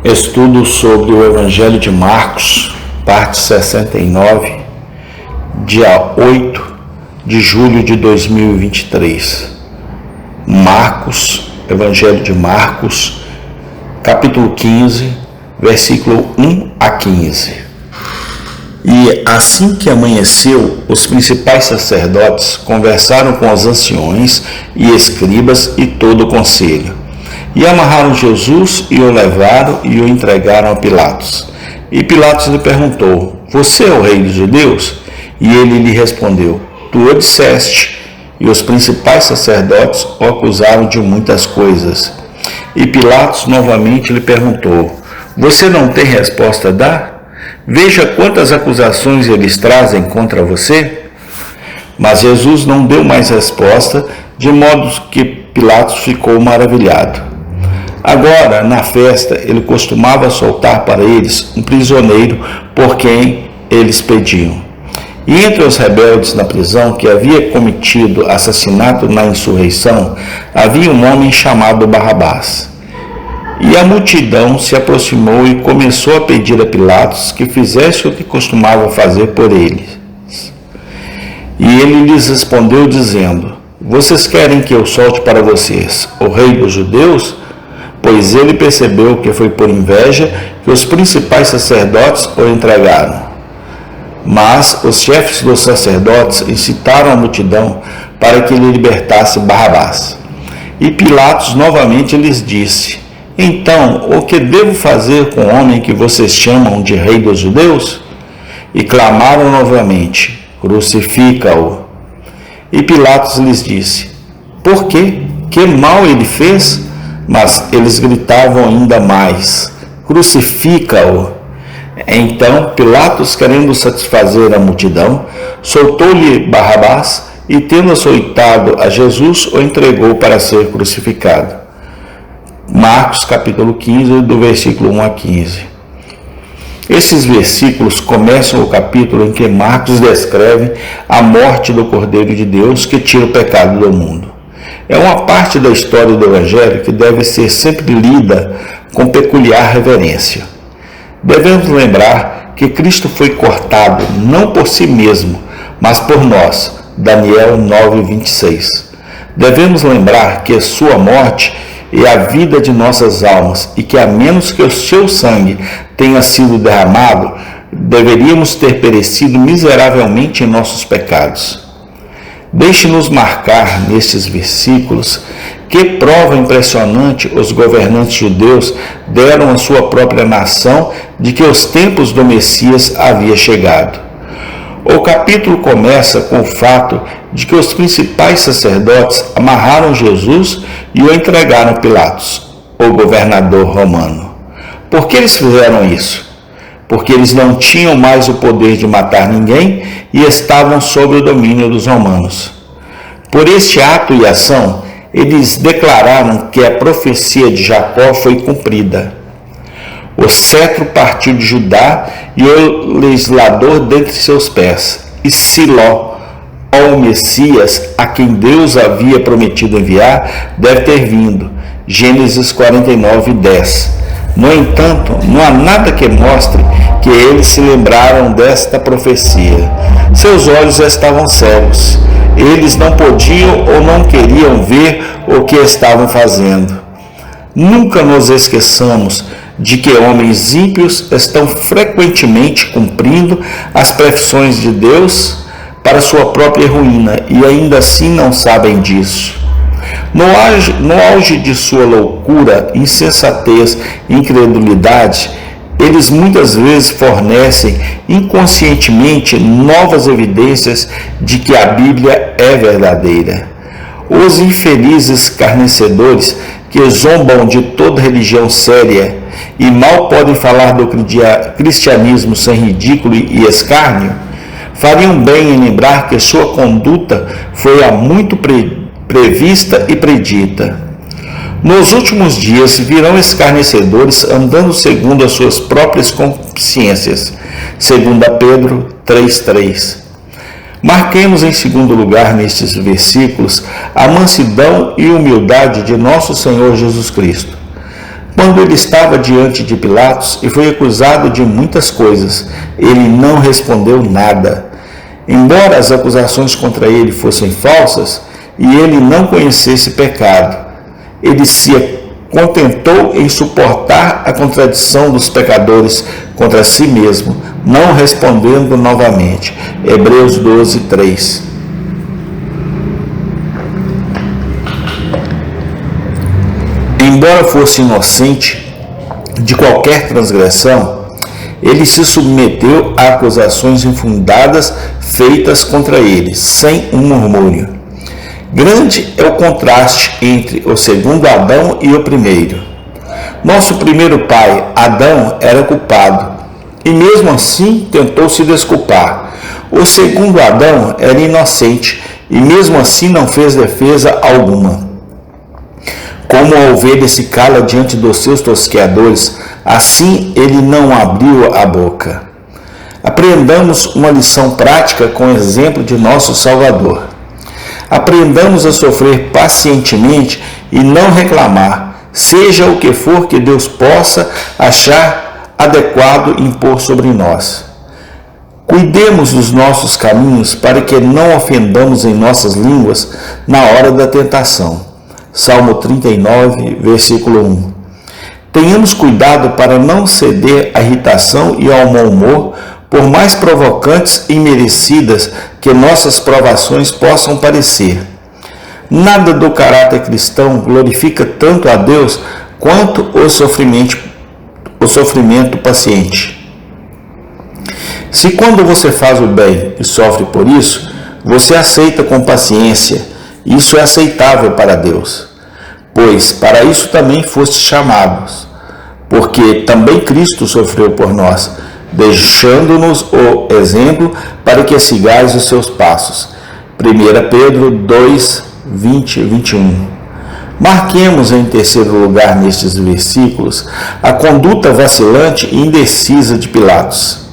Estudo sobre o Evangelho de Marcos, parte 69, dia 8 de julho de 2023. Evangelho de Marcos, capítulo 15, versículo 1 a 15. E assim que amanheceu, os principais sacerdotes conversaram com os anciões e escribas e todo o conselho. E amarraram Jesus e o levaram e o entregaram a Pilatos. E Pilatos lhe perguntou: Você é o rei dos judeus? E ele lhe respondeu: Tu o disseste. E os principais sacerdotes o acusaram de muitas coisas. E Pilatos novamente lhe perguntou: Você não tem resposta a dar? Veja quantas acusações eles trazem contra você. Mas Jesus não deu mais resposta, de modo que Pilatos ficou maravilhado. Agora, na festa, ele costumava soltar para eles um prisioneiro por quem eles pediam. E entre os rebeldes na prisão, que havia cometido assassinato na insurreição, havia um homem chamado Barrabás. E a multidão se aproximou e começou a pedir a Pilatos que fizesse o que costumava fazer por eles. E ele lhes respondeu dizendo: Vocês querem que eu solte para vocês o rei dos judeus? Pois ele percebeu que foi por inveja que os principais sacerdotes o entregaram. Mas os chefes dos sacerdotes incitaram a multidão para que ele libertasse Barrabás. E Pilatos novamente lhes disse: Então, o que devo fazer com o homem que vocês chamam de rei dos judeus? E clamaram novamente: Crucifica-o. E Pilatos lhes disse: Por quê? Que mal ele fez? Mas eles gritavam ainda mais: Crucifica-o! Então Pilatos, querendo satisfazer a multidão, soltou-lhe Barrabás e, tendo açoitado a Jesus, o entregou para ser crucificado. Marcos capítulo 15, do versículo 1 a 15. Esses versículos começam o capítulo em que Marcos descreve a morte do Cordeiro de Deus que tira o pecado do mundo. É uma parte da história do Evangelho que deve ser sempre lida com peculiar reverência. Devemos lembrar que Cristo foi cortado não por si mesmo, mas por nós. Daniel 9:26. Devemos lembrar que a sua morte é a vida de nossas almas e que, a menos que o seu sangue tenha sido derramado, deveríamos ter perecido miseravelmente em nossos pecados. Deixe-nos marcar nestes versículos que prova impressionante os governantes judeus deram à sua própria nação de que os tempos do Messias havia chegado. O capítulo começa com o fato de que os principais sacerdotes amarraram Jesus e o entregaram a Pilatos, o governador romano. Por que eles fizeram isso? Porque eles não tinham mais o poder de matar ninguém e estavam sob o domínio dos romanos. Por este ato e ação, eles declararam que a profecia de Jacó foi cumprida. O cetro partiu de Judá e o legislador dentre seus pés, e Siló, ó Messias, a quem Deus havia prometido enviar, deve ter vindo. Gênesis 49:10. No entanto, não há nada que mostre que eles se lembraram desta profecia. Seus olhos estavam cegos. Eles não podiam ou não queriam ver o que estavam fazendo. Nunca nos esqueçamos de que homens ímpios estão frequentemente cumprindo as prescrições de Deus para sua própria ruína e ainda assim não sabem disso. No auge de sua loucura, insensatez e incredulidade, eles muitas vezes fornecem inconscientemente novas evidências de que a Bíblia é verdadeira. Os infelizes escarnecedores que zombam de toda religião séria e mal podem falar do cristianismo sem ridículo e escárnio, fariam bem em lembrar que sua conduta foi há muito prevista e predita. Nos últimos dias virão escarnecedores andando segundo as suas próprias consciências. 2 Pedro 3:3. Marquemos em segundo lugar nestes versículos a mansidão e humildade de nosso Senhor Jesus Cristo. Quando ele estava diante de Pilatos e foi acusado de muitas coisas, ele não respondeu nada. Embora as acusações contra ele fossem falsas e ele não conhecesse pecado, ele se contentou em suportar a contradição dos pecadores contra si mesmo, não respondendo novamente. Hebreus 12, 3. Embora fosse inocente de qualquer transgressão, ele se submeteu a acusações infundadas feitas contra ele, sem um murmúrio. Grande é o contraste entre o segundo Adão e o primeiro. Nosso primeiro pai, Adão, era culpado e mesmo assim tentou se desculpar. O segundo Adão era inocente e mesmo assim não fez defesa alguma. Como a ovelha se cala diante dos seus tosqueadores, assim ele não abriu a boca. Aprendamos uma lição prática com o exemplo de nosso Salvador. Aprendamos a sofrer pacientemente e não reclamar, seja o que for que Deus possa achar adequado impor sobre nós. Cuidemos dos nossos caminhos para que não ofendamos em nossas línguas na hora da tentação. Salmo 39, versículo 1. Tenhamos cuidado para não ceder à irritação e ao mau humor, por mais provocantes e merecidas que nossas provações possam parecer. Nada do caráter cristão glorifica tanto a Deus quanto o sofrimento paciente. Se quando você faz o bem e sofre por isso, você aceita com paciência, isso é aceitável para Deus, pois para isso também fostes chamados, porque também Cristo sofreu por nós, deixando-nos o exemplo para que sigais os seus passos. 1 Pedro 2, 20 e 21. Marquemos em terceiro lugar nestes versículos a conduta vacilante e indecisa de Pilatos.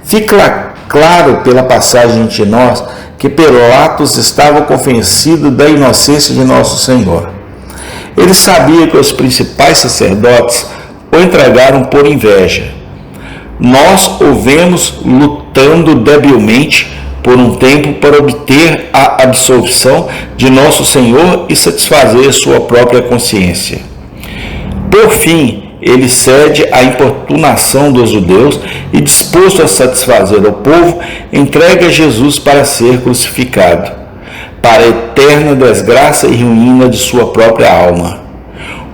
Fica claro pela passagem entre nós que Pilatos estava convencido da inocência de nosso Senhor. Ele sabia que os principais sacerdotes o entregaram por inveja. Nós o vemos lutando debilmente por um tempo para obter a absolvição de nosso Senhor e satisfazer sua própria consciência. Por fim, ele cede à importunação dos judeus e, disposto a satisfazer o povo, entrega Jesus para ser crucificado, para a eterna desgraça e ruína de sua própria alma.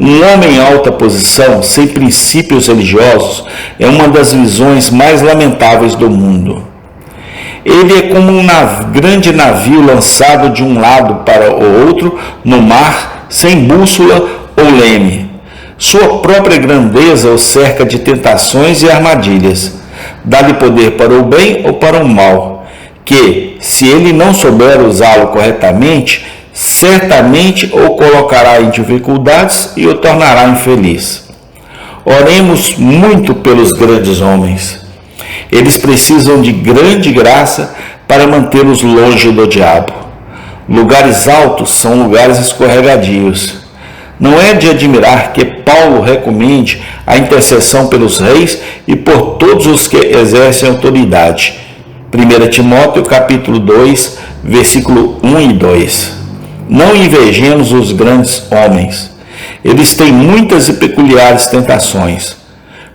Um homem em alta posição, sem princípios religiosos, é uma das visões mais lamentáveis do mundo. Ele é como um grande navio lançado de um lado para o outro no mar, sem bússola ou leme. Sua própria grandeza o cerca de tentações e armadilhas. Dá-lhe poder para o bem ou para o mal, que, se ele não souber usá-lo corretamente, certamente o colocará em dificuldades e o tornará infeliz. Oremos muito pelos grandes homens. Eles precisam de grande graça para mantê-los longe do diabo. Lugares altos são lugares escorregadios. Não é de admirar que Paulo recomende a intercessão pelos reis e por todos os que exercem autoridade. 1 Timóteo capítulo 2, versículo 1 e 2. Não invejemos os grandes homens. Eles têm muitas e peculiares tentações.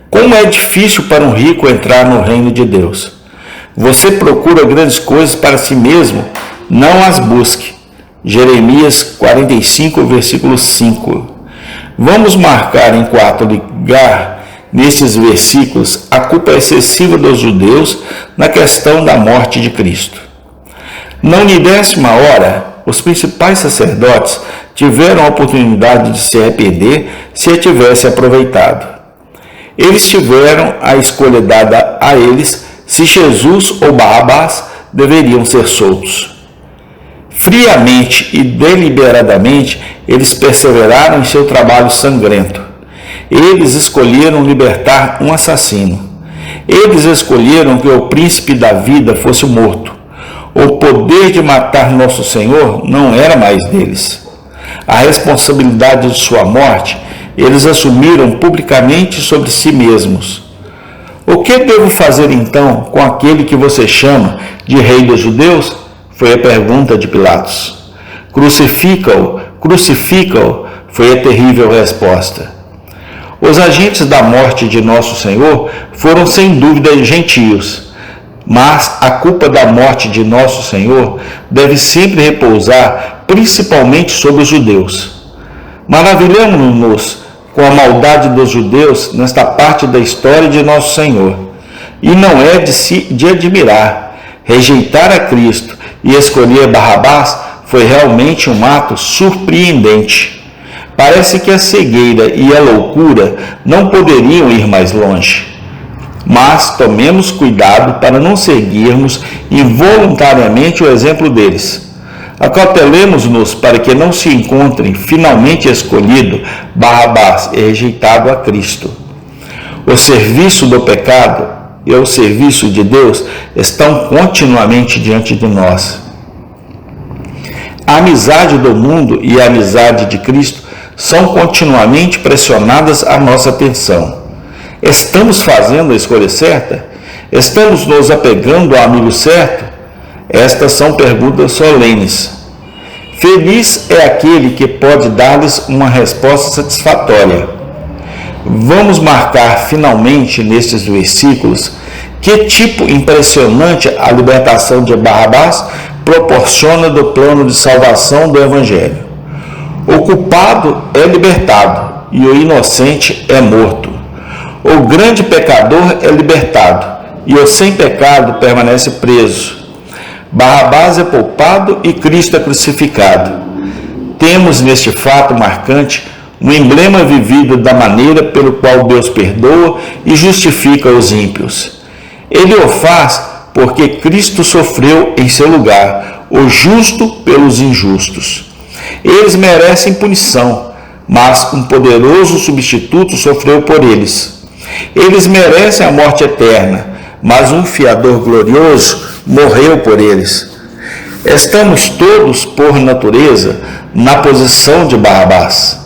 Como é difícil para um rico entrar no reino de Deus. Você procura grandes coisas para si mesmo, não as busque. Jeremias 45, versículo 5. Vamos marcar em quarto lugar, nestes versículos, a culpa excessiva dos judeus na questão da morte de Cristo. Na 10ª hora, os principais sacerdotes tiveram a oportunidade de se arrepender se a tivessem aproveitado. Eles tiveram a escolha dada a eles se Jesus ou Barrabás deveriam ser soltos. Friamente e deliberadamente, eles perseveraram em seu trabalho sangrento. Eles escolheram libertar um assassino. Eles escolheram que o príncipe da vida fosse morto. O poder de matar nosso Senhor não era mais deles. A responsabilidade de sua morte eles assumiram publicamente sobre si mesmos. O que devo fazer então com aquele que você chama de rei dos judeus? Foi a pergunta de Pilatos. Crucifica-o, crucifica-o, foi a terrível resposta. Os agentes da morte de nosso Senhor foram sem dúvida gentios, mas a culpa da morte de nosso Senhor deve sempre repousar principalmente sobre os judeus. Maravilhamos-nos com a maldade dos judeus nesta parte da história de nosso Senhor. E não é de admirar. Rejeitar a Cristo e escolher Barrabás foi realmente um ato surpreendente. Parece que a cegueira e a loucura não poderiam ir mais longe. Mas tomemos cuidado para não seguirmos involuntariamente o exemplo deles. Acautelemos-nos para que não se encontrem finalmente escolhido Barrabás e rejeitado a Cristo. O serviço do pecado e o serviço de Deus estão continuamente diante de nós. A amizade do mundo e a amizade de Cristo são continuamente pressionadas à nossa atenção. Estamos fazendo a escolha certa? Estamos nos apegando ao amigo certo? Estas são perguntas solenes. Feliz é aquele que pode dar-lhes uma resposta satisfatória. Vamos marcar finalmente nestes versículos que tipo impressionante a libertação de Barrabás proporciona do plano de salvação do Evangelho. O culpado é libertado e o inocente é morto. O grande pecador é libertado e o sem pecado permanece preso. Barrabás é poupado e Cristo é crucificado. Temos neste fato marcante um emblema vivido da maneira pelo qual Deus perdoa e justifica os ímpios. Ele o faz porque Cristo sofreu em seu lugar, o justo pelos injustos. Eles merecem punição, mas um poderoso substituto sofreu por eles. Eles merecem a morte eterna, mas um fiador glorioso morreu por eles. Estamos todos, por natureza, na posição de Barrabás.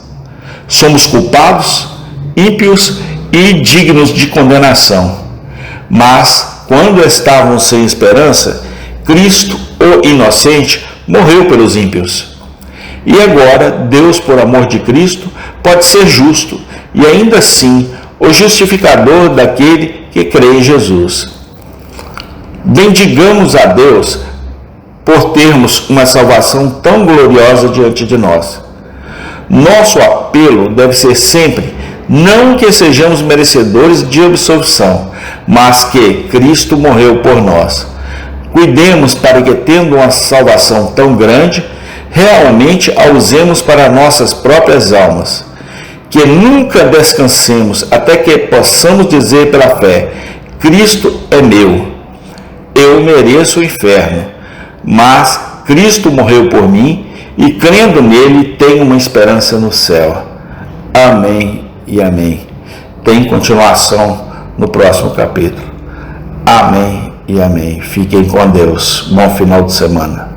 Somos culpados, ímpios e dignos de condenação. Mas, quando estávamos sem esperança, Cristo, o inocente, morreu pelos ímpios. E agora, Deus, por amor de Cristo, pode ser justo e ainda assim o justificador daquele que crê em Jesus. Bendigamos a Deus por termos uma salvação tão gloriosa diante de nós. Nosso apelo deve ser sempre, não que sejamos merecedores de absolvição, mas que Cristo morreu por nós. Cuidemos para que, tendo uma salvação tão grande, realmente a usemos para nossas próprias almas. Que nunca descansemos até que possamos dizer pela fé: Cristo é meu. Eu mereço o inferno, mas Cristo morreu por mim e, crendo nele, tenho uma esperança no céu. Amém e amém. Tem continuação no próximo capítulo. Amém e amém. Fiquem com Deus. Bom final de semana.